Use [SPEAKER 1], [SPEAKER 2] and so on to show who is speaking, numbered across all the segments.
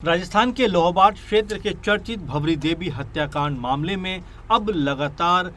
[SPEAKER 1] राजस्थान के लोहाबाट क्षेत्र के चर्चित भवरी देवी हत्याकांड मामले में अब लगातार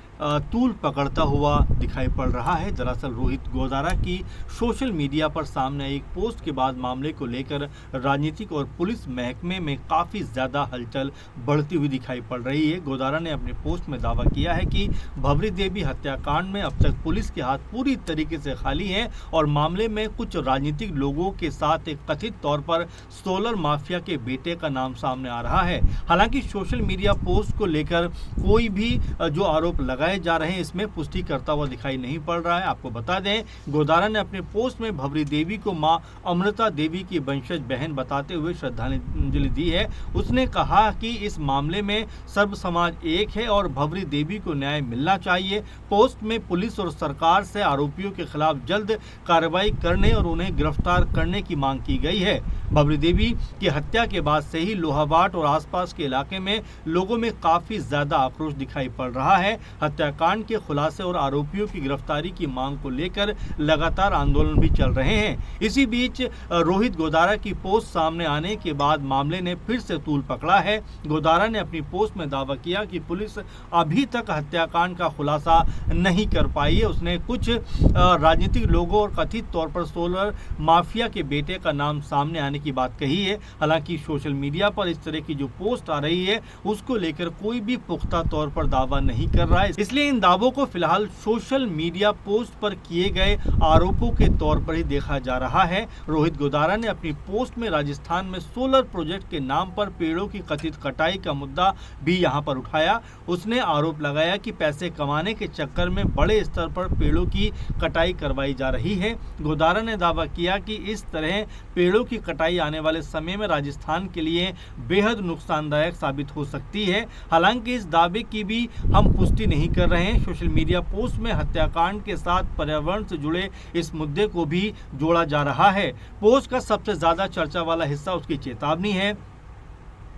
[SPEAKER 1] तूल पकड़ता हुआ दिखाई पड़ रहा है। दरअसल रोहित गोदारा की सोशल मीडिया पर सामने आई एक पोस्ट के बाद मामले को लेकर राजनीतिक और पुलिस महकमे में काफ़ी ज़्यादा हलचल बढ़ती हुई दिखाई पड़ रही है। गोदारा ने अपने पोस्ट में दावा किया है कि भवरी देवी हत्याकांड में अब तक पुलिस के हाथ पूरी तरीके से खाली हैं और मामले में कुछ राजनीतिक लोगों के साथ एक कथित तौर पर सोलर माफिया के बेटे का नाम सामने आ रहा है। हालांकि सोशल मीडिया पोस्ट को लेकर कोई भी जो आरोप लगाए जा रहे हैं इसमें पुष्टि करता हुआ दिखाई नहीं पड़ रहा है। आपको बता दें, गोदारा ने अपने पोस्ट में भवरी देवी को मां अमृता देवी की वंशज बहन बताते हुए श्रद्धांजलि दी है। उसने कहा कि इस मामले में सर्व समाज एक है और भवरी देवी को न्याय मिलना चाहिए। पोस्ट में पुलिस और सरकार से आरोपियों के खिलाफ जल्द कार्रवाई करने और उन्हें गिरफ्तार करने की मांग की गई है। भवरी देवी की हत्या के बाद से ही लोहावाट और आसपास के इलाके में लोगों में काफी ज्यादा आक्रोश दिखाई पड़ रहा है। हत्याकांड के खुलासे और आरोपियों की गिरफ्तारी की मांग को लेकर लगातार आंदोलन भी चल रहे हैं। इसी बीच रोहित गोदारा की पोस्ट सामने आने के बाद मामले ने फिर से तूल पकड़ा है। गोदारा ने अपनी पोस्ट में दावा किया कि पुलिस अभी तक हत्याकांड का खुलासा नहीं कर पाई है। उसने कुछ राजनीतिक लोगों और कथित तौर पर सोलर माफिया के बेटे का नाम सामने आने की बात कही है। हालांकि सोशल मीडिया पर इस तरह की जो पोस्ट आ रही है उसको लेकर कोई भी पुख्ता तौर पर दावा नहीं कर रहा है, इसलिए इन दावों को फिलहाल सोशल मीडिया पोस्ट पर किए गए आरोपों के तौर पर ही देखा जा रहा है। रोहित गोदारा ने अपनी पोस्ट में राजस्थान में सोलर प्रोजेक्ट के नाम पर पेड़ों की कथित कटाई का मुद्दा भी यहां पर उठाया। उसने आरोप लगाया कि पैसे कमाने के चक्कर में बड़े स्तर पर पेड़ों की कटाई करवाई जा रही है। गोदारा ने दावा किया कि इस तरह पेड़ों की कटाई आने वाले समय में राजस्थान के लिए बेहद नुकसानदायक साबित हो सकती है। हालांकि इस दावे की भी हम पुष्टि नहीं कर रहे हैं। सोशल मीडिया पोस्ट में हत्याकांड के साथ पर्यावरण से जुड़े इस मुद्दे को भी जोड़ा जा रहा है। पोस्ट का सबसे ज्यादा चर्चा वाला हिस्सा उसकी चेतावनी है।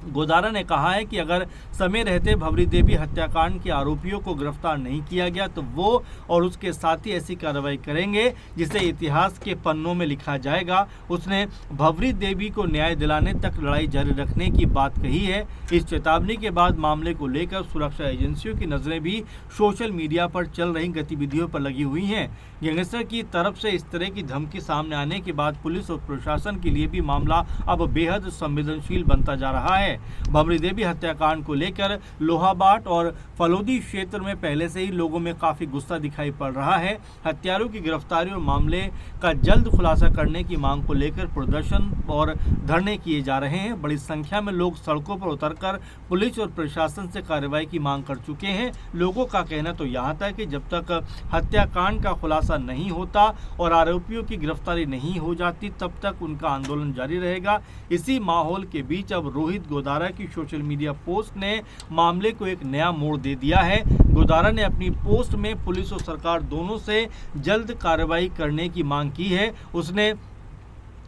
[SPEAKER 1] गोदारा ने कहा है कि अगर समय रहते भवरी देवी हत्याकांड के आरोपियों को गिरफ्तार नहीं किया गया तो वो और उसके साथी ऐसी कार्रवाई करेंगे जिसे इतिहास के पन्नों में लिखा जाएगा। उसने भवरी देवी को न्याय दिलाने तक लड़ाई जारी रखने की बात कही है। इस चेतावनी के बाद मामले को लेकर सुरक्षा एजेंसियों की नजरें भी सोशल मीडिया पर चल रही गतिविधियों पर लगी हुई हैं। गैंगस्टर की तरफ से इस तरह की धमकी सामने आने के बाद पुलिस और प्रशासन के लिए भी मामला अब बेहद संवेदनशील बनता जा रहा है। भवरी देवी हत्याकांड को लेकर लोहाबाट और फलोदी क्षेत्र में पहले से ही लोगों में काफी गुस्सा दिखाई पड़ रहा है। हत्यारों की गिरफ्तारी और मामले का जल्द खुलासा करने की मांग को लेकर प्रदर्शन और धरने किए जा रहे हैं। बड़ी संख्या में लोग सड़कों पर उतरकर पुलिस और प्रशासन से कार्रवाई की मांग कर चुके हैं। लोगों का कहना तो यहाँ था कि जब तक हत्याकांड का खुलासा नहीं होता और आरोपियों की गिरफ्तारी नहीं हो जाती तब तक उनका आंदोलन जारी रहेगा। इसी माहौल के बीच अब रोहित गोदारा की सोशल मीडिया पोस्ट ने मामले को एक नया मोड़ दे दिया है। गोदारा ने अपनी पोस्ट में पुलिस और सरकार दोनों से जल्द कार्रवाई करने की मांग की है। उसने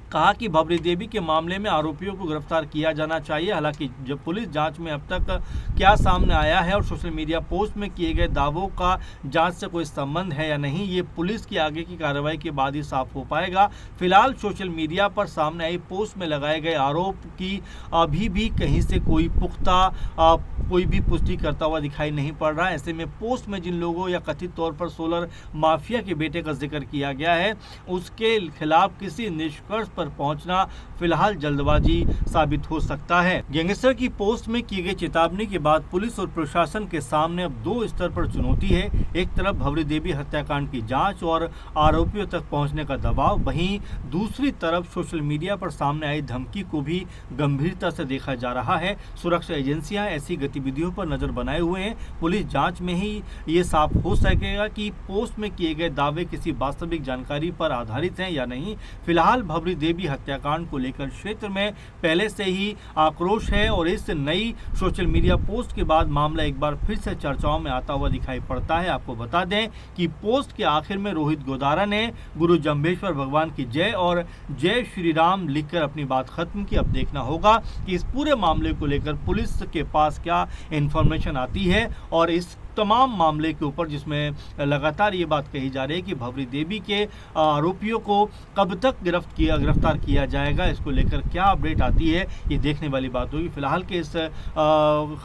[SPEAKER 1] कहा कि भवरी देवी के मामले में आरोपियों को गिरफ्तार किया जाना चाहिए। हालांकि जब पुलिस जांच में अब तक क्या सामने आया है और सोशल मीडिया पोस्ट में किए गए दावों का जांच से कोई संबंध है या नहीं, ये पुलिस की आगे की कार्रवाई के बाद ही साफ हो पाएगा। फिलहाल सोशल मीडिया पर सामने आई पोस्ट में लगाए गए आरोप की अभी भी कहीं से कोई पुख्ता कोई भी पुष्टि करता हुआ दिखाई नहीं पड़ रहा है। ऐसे में पोस्ट में जिन लोगों या कथित तौर पर सोलर माफिया के बेटे का जिक्र किया गया है उसके खिलाफ किसी निष्कर्ष पर पहुंचना फिलहाल जल्दबाजी साबित हो सकता है। गैंगस्टर की पोस्ट में की गई चेतावनी के बाद पुलिस और प्रशासन के सामने अब दो स्तर पर चुनौती है। एक तरफ भवरी देवी हत्याकांड की जांच और आरोपियों तक पहुंचने का दबाव, वहीं दूसरी तरफ सोशल मीडिया पर सामने आई धमकी को भी गंभीरता से देखा जा रहा है। सुरक्षा एजेंसियां ऐसी गतिविधियों पर नजर बनाए हुए हैं। पुलिस जांच में ही ये साफ हो सकेगा कि पोस्ट में किए गए दावे किसी वास्तविक जानकारी पर आधारित हैं या नहीं। फिलहाल भवरी देवी हत्याकांड को लेकर क्षेत्र में पहले से ही आक्रोश है और इस नई सोशल मीडिया पोस्ट के बाद मामला एक बार फिर से चर्चाओं में आता हुआ दिखाई पड़ता है। आपको बता दें कि पोस्ट के आखिर में रोहित गोदारा ने गुरु जम्भेश्वर भगवान की जय और जय श्री राम लिखकर अपनी बात खत्म की। अब देखना होगा कि इस पूरे मामले को लेकर पुलिस के पास क्या इन्फॉर्मेशन आती है और इस तमाम मामले के ऊपर जिसमें लगातार ये बात कही जा रही है कि भवरी देवी के आरोपियों को कब तक गिरफ्तार किया जाएगा, इसको लेकर क्या अपडेट आती है ये देखने वाली बात होगी। फिलहाल के इस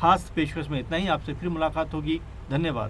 [SPEAKER 1] खास पेशकश में इतना ही। आपसे फिर मुलाकात होगी। धन्यवाद।